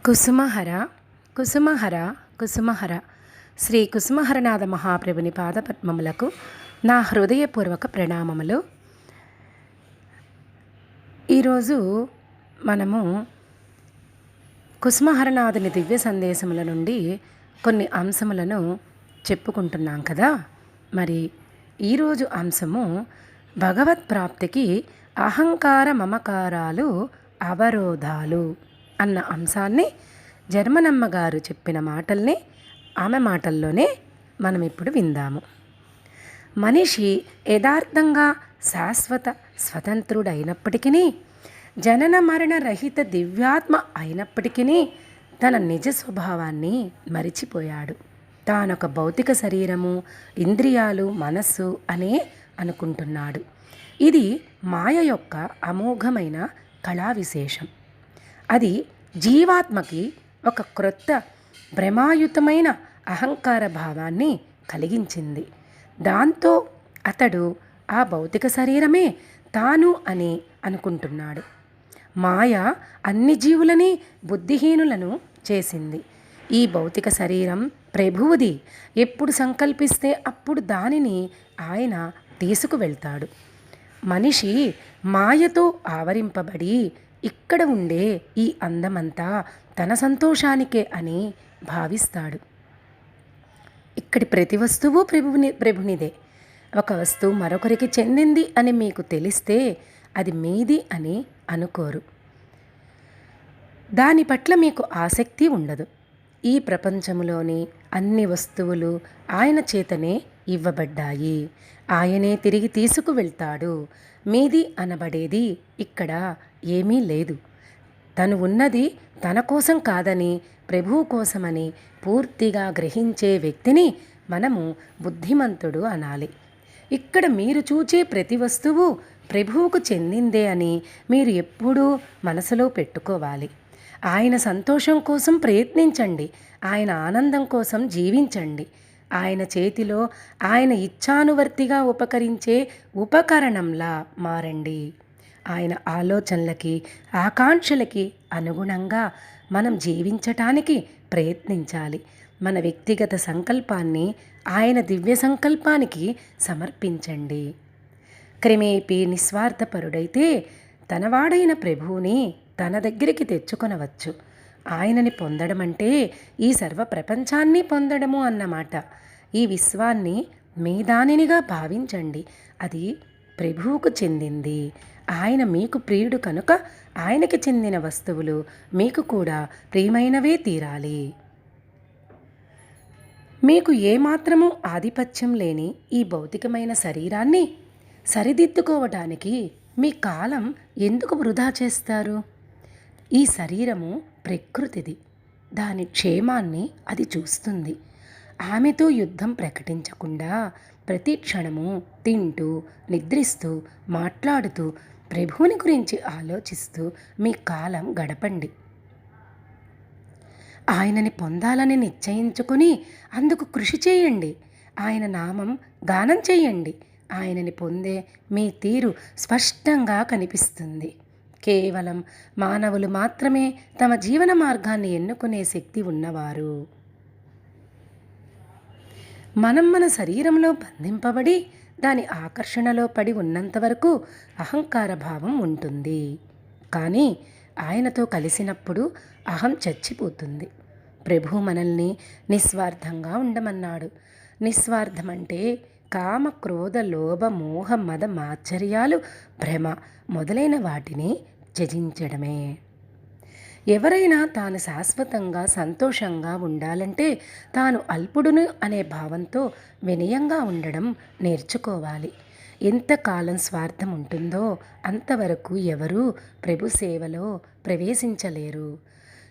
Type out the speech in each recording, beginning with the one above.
కుసుమహర కుసుమహర కుసుమహర శ్రీ కుసుమహరనాథ మహాప్రభుని పాదపద్మములకు నా హృదయపూర్వక ప్రణామములు. ఈరోజు మనము కుసుమహరనాథుని దివ్య సందేశముల నుండి కొన్ని అంశములను చెప్పుకుంటున్నాం కదా. మరి ఈరోజు అంశము భగవత్ ప్రాప్తికి అహంకార మమకారాలు అవరోధాలు అన్న అంశాన్ని జర్మనమ్మ గారు చెప్పిన మాటల్ని ఆమె మాటల్లోనే మనం ఇప్పుడు విందాము. మనిషి యథార్థంగా శాశ్వత స్వతంత్రుడైనప్పటికీ, జనన మరణ రహిత దివ్యాత్మ అయినప్పటికీ తన నిజ స్వభావాన్ని మరిచిపోయాడు. తానొక భౌతిక శరీరము, ఇంద్రియాలు, మనస్సు అనే అనుకుంటున్నాడు. ఇది మాయ యొక్క అమోఘమైన కళా విశేషం. అది జీవాత్మకి ఒక క్రొత్త భ్రమాయుతమైన అహంకార భావాన్ని కలిగించింది. దాంతో అతడు ఆ భౌతిక శరీరమే తాను అని అనుకుంటున్నాడు. మాయ అన్ని జీవులని బుద్ధిహీనులను చేసింది. ఈ భౌతిక శరీరం ప్రభువుది. ఎప్పుడు సంకల్పిస్తే అప్పుడు దానిని ఆయన తీసుకువెళ్తాడు. మనిషి మాయతో ఆవరింపబడి ఇక్కడ ఉండే ఈ అందమంతా తన సంతోషానికే అని భావిస్తాడు. ఇక్కడి ప్రతి వస్తువు ప్రభునిదే. ఒక వస్తువు మరొకరికి చెందింది అని మీకు తెలిస్తే అది మీది అని అనుకోరు. దాని పట్ల మీకు ఆసక్తి ఉండదు. ఈ ప్రపంచంలోని అన్ని వస్తువులు ఆయన చేతనే ఇవ్వబడ్డాయి. ఆయనే తిరిగి తీసుకువెళ్తాడు. మీది అనబడేది ఇక్కడ ఏమీ లేదు. తను ఉన్నది తన కోసం కాదని, ప్రభువు కోసమని పూర్తిగా గ్రహించే వ్యక్తిని మనము బుద్ధిమంతుడు అనాలి. ఇక్కడ మీరు చూచే ప్రతి వస్తువు ప్రభువుకు చెందిందే అని మీరు ఎప్పుడూ మనసులో పెట్టుకోవాలి. ఆయన సంతోషం కోసం ప్రయత్నించండి. ఆయన ఆనందం కోసం జీవించండి. ఆయన చేతిలో ఆయన ఇచ్ఛానువర్తిగా ఉపకరించే ఉపకరణంలా మారండి. ఆయన ఆలోచనలకి, ఆకాంక్షలకి అనుగుణంగా మనం జీవించటానికి ప్రయత్నించాలి. మన వ్యక్తిగత సంకల్పాన్ని ఆయన దివ్య సంకల్పానికి సమర్పించండి. క్రమేపీ నిస్వార్థపరుడైతే తనవాడైన ప్రభువుని తన దగ్గరికి తెచ్చుకొనవచ్చు. ఆయనని పొందడం అంటే ఈ సర్వ ప్రపంచాన్ని పొందడము అన్నమాట. ఈ విశ్వాన్ని మీ దానినిగా భావించండి. అది ప్రభువుకు చెందింది. ఆయన మీకు ప్రియుడు కనుక ఆయనకి చెందిన వస్తువులు మీకు కూడా ప్రియమైనవే తీరాలి. మీకు ఏమాత్రము ఆధిపత్యం లేని ఈ భౌతికమైన శరీరాన్ని సరిదిద్దుకోవటానికి మీ కాలం ఎందుకు వృధా చేస్తారు? ఈ శరీరము ప్రకృతిది. దాని క్షేమాన్ని అది చూస్తుంది. ఆమెతో యుద్ధం ప్రకటించకుండా ప్రతి క్షణము తింటూ, నిద్రిస్తూ, మాట్లాడుతూ, ప్రభువుని గురించి ఆలోచిస్తూ మీ కాలం గడపండి. ఆయనని పొందాలని నిశ్చయించుకుని అందుకు కృషి చేయండి. ఆయన నామం గానం చేయండి. ఆయనని పొందే మీ తీరు స్పష్టంగా కనిపిస్తుంది. కేవలం మానవులు మాత్రమే తమ జీవన మార్గాన్ని ఎన్నుకునే శక్తి ఉన్నవారు. మనం మన శరీరంలో బంధింపబడి దాని ఆకర్షణలో పడి ఉన్నంత వరకు అహంకార భావం ఉంటుంది. కానీ ఆయనతో కలిసినప్పుడు అహం చచ్చిపోతుంది. ప్రభు మనల్ని నిస్వార్థంగా ఉండమన్నాడు. నిస్వార్థం అంటే కామ, క్రోధ, లోభ, మోహ, మద, మాత్సర్యాలు, భ్రమ మొదలైన వాటిని త్యజించడమే. ఎవరైనా తాను శాశ్వతంగా సంతోషంగా ఉండాలంటే తాను అల్పుడును అనే భావంతో వినయంగా ఉండడం నేర్చుకోవాలి. ఎంతకాలం స్వార్థం ఉంటుందో అంతవరకు ఎవరూ ప్రభు సేవలో ప్రవేశించలేరు.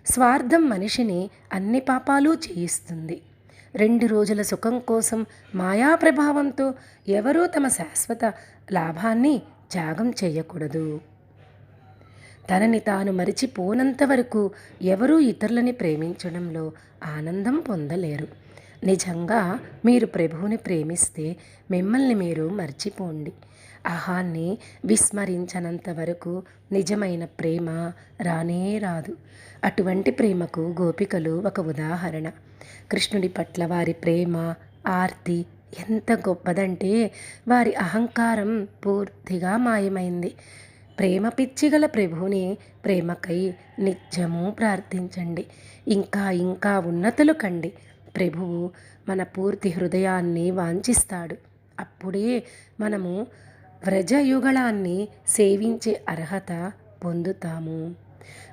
స్వార్థం మనిషిని అన్ని పాపాలు చేయిస్తుంది. 2 రోజుల సుఖం కోసం మాయా ప్రభావంతో ఎవరూ తమ శాశ్వత లాభాన్ని త్యాగం చేయకూడదు. తనని తాను మరిచిపోనంత వరకు ఎవరూ ఇతరులని ప్రేమించడంలో ఆనందం పొందలేరు. నిజంగా మీరు ప్రభువుని ప్రేమిస్తే మిమ్మల్ని మీరు మర్చిపోండి. అహాన్ని విస్మరించనంత వరకు నిజమైన ప్రేమ రానే రాదు. అటువంటి ప్రేమకు గోపికలు ఒక ఉదాహరణ. కృష్ణుడి పట్ల వారి ప్రేమ, ఆర్తి ఎంత గొప్పదంటే వారి అహంకారం పూర్తిగా మాయమైంది. ప్రేమ పిచ్చిగల ప్రభువుని ప్రేమకై నిత్యము ప్రార్థించండి. ఇంకా ఇంకా ఉన్నతులు కండి. ప్రభువు మన పూర్తి హృదయాన్ని వాంఛిస్తాడు. అప్పుడే మనము వ్రజయుగళాన్ని సేవించే అర్హత పొందుతాము.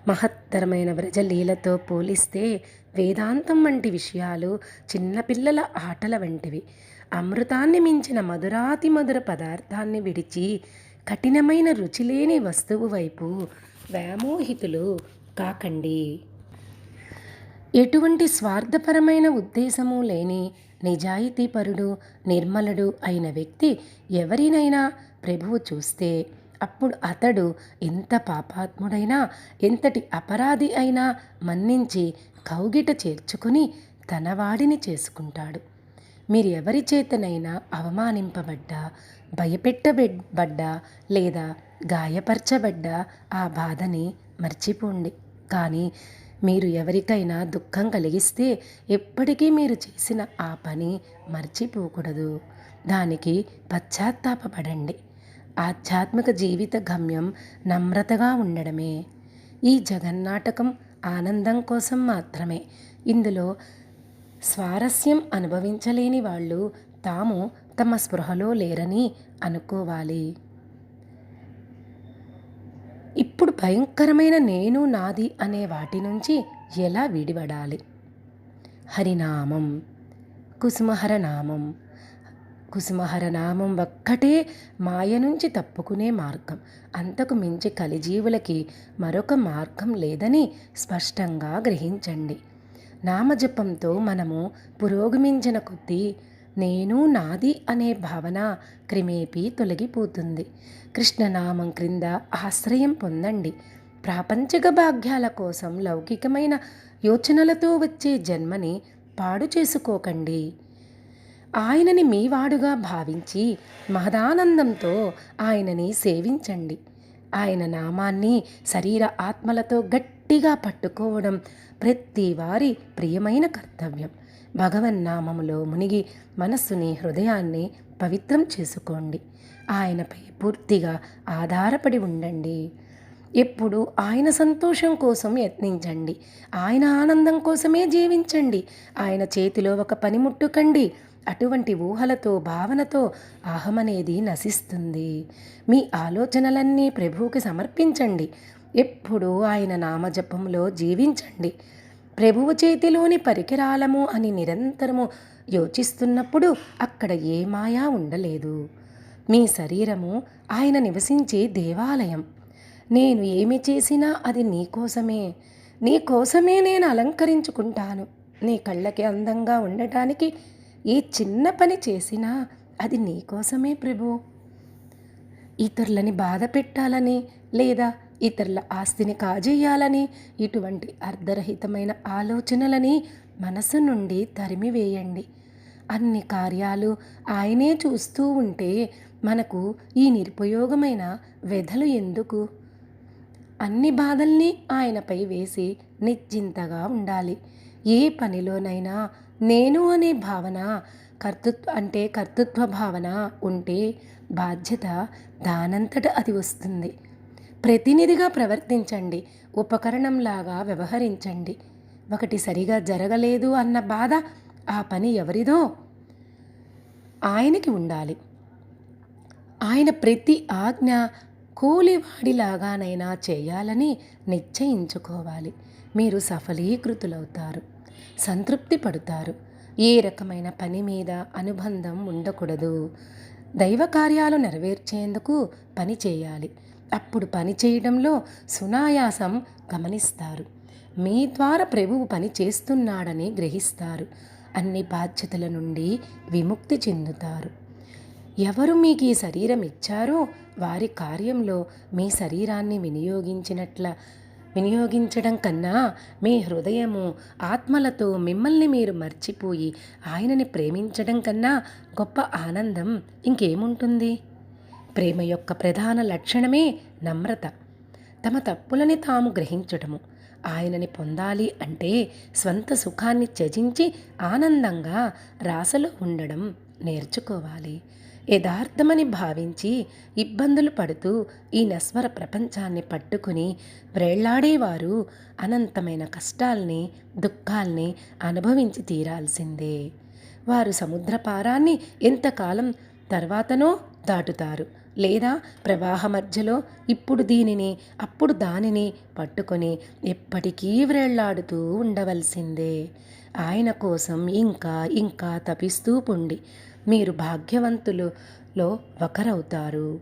మహత్తరమైన వ్రజలీలతో పోలిస్తే వేదాంతం వంటి విషయాలు చిన్నపిల్లల ఆటల వంటివి. అమృతాన్ని మించిన మధురాతి మధుర పదార్థాన్ని విడిచి కఠినమైన రుచిలేని వస్తువు వైపు వ్యామోహితులు కాకండి. ఎటువంటి స్వార్థపరమైన ఉద్దేశము లేని నిజాయితీపరుడు, నిర్మలుడు అయిన వ్యక్తి ఎవరినైనా ప్రభువు చూస్తే అప్పుడు అతడు ఎంత పాపాత్ముడైనా, ఎంతటి అపరాధి అయినా మన్నించి కౌగిట చేర్చుకుని తన వాడిని చేసుకుంటాడు. మీరు ఎవరి చేతనైనా అవమానింపబడ్డా, భయపెట్టబడ్డా లేదా గాయపరచబడ్డా ఆ బాధని మర్చిపోండి. కానీ మీరు ఎవరికైనా దుఃఖం కలిగిస్తే ఎప్పటికీ మీరు చేసిన ఆ పని మర్చిపోకూడదు. దానికి పశ్చాత్తాపపడండి. ఆధ్యాత్మిక జీవిత గమ్యం నమ్రతగా ఉండడమే. ఈ జగన్నాటకం ఆనందం కోసం మాత్రమే. ఇందులో స్వారస్యం అనుభవించలేని వాళ్ళు తాము తమ స్పృహలో లేరని అనుకోవాలి. ఇప్పుడు భయంకరమైన నేను నాది అనే వాటి నుంచి ఎలా విడిపడాలి? హరినామం, కుసుమహర నామం. కుసుమహర నామం ఒక్కటే మాయ నుంచి తప్పుకునే మార్గం. అంతకు మించి కలిజీవులకి మరొక మార్గం లేదని స్పష్టంగా గ్రహించండి. నామజపంతో మనము పురోగమించిన కొద్దీ నేను నాది అనే భావన క్రమేపీ తొలగిపోతుంది. కృష్ణనామం క్రింద ఆశ్రయం పొందండి. ప్రాపంచిక భాగ్యాల కోసం లౌకికమైన యోచనలతో వచ్చే జన్మని పాడు చేసుకోకండి. ఆయనని మీవాడుగా భావించి మహదానందంతో ఆయనని సేవించండి. ఆయన నామాన్ని శరీర ఆత్మలతో గట్టిగా పట్టుకోవడం ప్రతి వారి ప్రియమైన కర్తవ్యం. భగవన్నామములో మునిగి మనస్సుని, హృదయాన్ని పవిత్రం చేసుకోండి. ఆయనపై పూర్తిగా ఆధారపడి ఉండండి. ఎప్పుడు ఆయన సంతోషం కోసం యత్నించండి. ఆయన ఆనందం కోసమే జీవించండి. ఆయన చేతిలో ఒక పని ముట్టుకండి. అటువంటి ఊహలతో, భావనతో అహమనేది నశిస్తుంది. మీ ఆలోచనలన్నీ ప్రభువుకి సమర్పించండి. ఎప్పుడూ ఆయన నామజపంలో జీవించండి. ప్రభువు చేతిలోని పరికరాలము అని నిరంతరము యోచిస్తున్నప్పుడు అక్కడ ఏ మాయా ఉండలేదు. మీ శరీరము ఆయన నివసించే దేవాలయం. నేను ఏమి చేసినా అది నీకోసమే. నీకోసమే నేను అలంకరించుకుంటాను. నీ కళ్ళకి అందంగా ఉండటానికి ఏ చిన్న పని చేసినా అది నీకోసమే ప్రభు. ఇతరులని బాధ పెట్టాలని లేదా ఇతరుల ఆస్తిని కాజేయాలని ఇటువంటి అర్ధరహితమైన ఆలోచనలని మనసు నుండి తరిమివేయండి. అన్ని కార్యాలు ఆయనే చూస్తూ ఉంటే మనకు ఈ నిరుపయోగమైన వ్యధలు ఎందుకు? అన్ని బాధల్ని ఆయనపై వేసి నిశ్చింతగా ఉండాలి. ఏ పనిలోనైనా నేను అనే భావన, కర్తృత్వ భావన ఉంటే బాధ్యత దానంతట అది వస్తుంది. ప్రతినిధిగా ప్రవర్తించండి. ఉపకరణంలాగా వ్యవహరించండి. ఒకటి సరిగా జరగలేదు అన్న బాధ ఆ పని ఎవరిదో ఆయనకి ఉండాలి. ఆయన ప్రతి ఆజ్ఞ కూలివాడిలాగానైనా చేయాలని నిశ్చయించుకోవాలి. మీరు సఫలీకృతులవుతారు, సంతృప్తి పడుతారు. ఏ రకమైన పని మీద అనుబంధం ఉండకూడదు. దైవ కార్యాలు నెరవేర్చేందుకు పని చేయాలి. అప్పుడు పని చేయడంలో సునాయాసం గమనిస్తారు. మీ ద్వారా ప్రభువు పని చేస్తున్నాడని గ్రహిస్తారు. అన్ని బాధ్యతల నుండి విముక్తి చెందుతారు. ఎవరు మీకు ఈ శరీరం ఇచ్చారో వారి కార్యంలో మీ శరీరాన్ని వినియోగించడం కన్నా మీ హృదయము, ఆత్మలతో మిమ్మల్ని మీరు మర్చిపోయి ఆయనని ప్రేమించడం కన్నా గొప్ప ఆనందం ఇంకేముంటుంది? ప్రేమ యొక్క ప్రధాన లక్షణమే నమ్రత. తమ తప్పులని తాము గ్రహించటము. ఆయనని పొందాలి అంటే స్వంత సుఖాన్ని త్యజించి ఆనందంగా రాసలో ఉండడం నేర్చుకోవాలి. యథార్థమని భావించి ఇబ్బందులు పడుతూ ఈ నశ్వర ప్రపంచాన్ని పట్టుకుని వ్రేళ్లాడేవారు అనంతమైన కష్టాల్ని, దుఃఖాల్ని అనుభవించి తీరాల్సిందే. వారు సముద్రపారాన్ని ఎంతకాలం తర్వాతనో దాటుతారు, లేదా ప్రవాహ మధ్యలో ఇప్పుడు దీనిని అప్పుడు దానిని పట్టుకొని ఎప్పటికీ వ్రేళ్లాడుతూ ఉండవలసిందే. ఆయన కోసం ఇంకా ఇంకా తపిస్తూ పొండి. మీరు భాగ్యవంతులలో ఒకరవుతారు.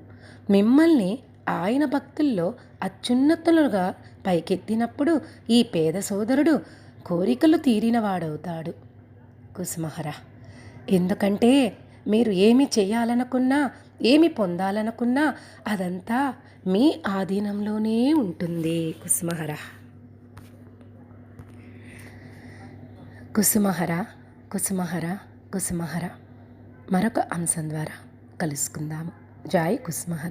మిమ్మల్ని ఆయన భక్తుల్లో అత్యున్నతులుగా పైకెత్తినప్పుడు ఈ పేద సోదరుడు కోరికలు తీరినవాడవుతాడు. కుసుమహర. ఎందుకంటే మీరు ఏమి చేయాలనుకున్నా, ఏమి పొందాలనుకున్నా అదంతా మీ ఆధీనంలోనే ఉంటుంది. కుసుమహర. కుసుమహర, కుసుమహర, కుసుమహర. మరొక అంశం ద్వారా కలుసుకుందాము. జై కుసుమహర.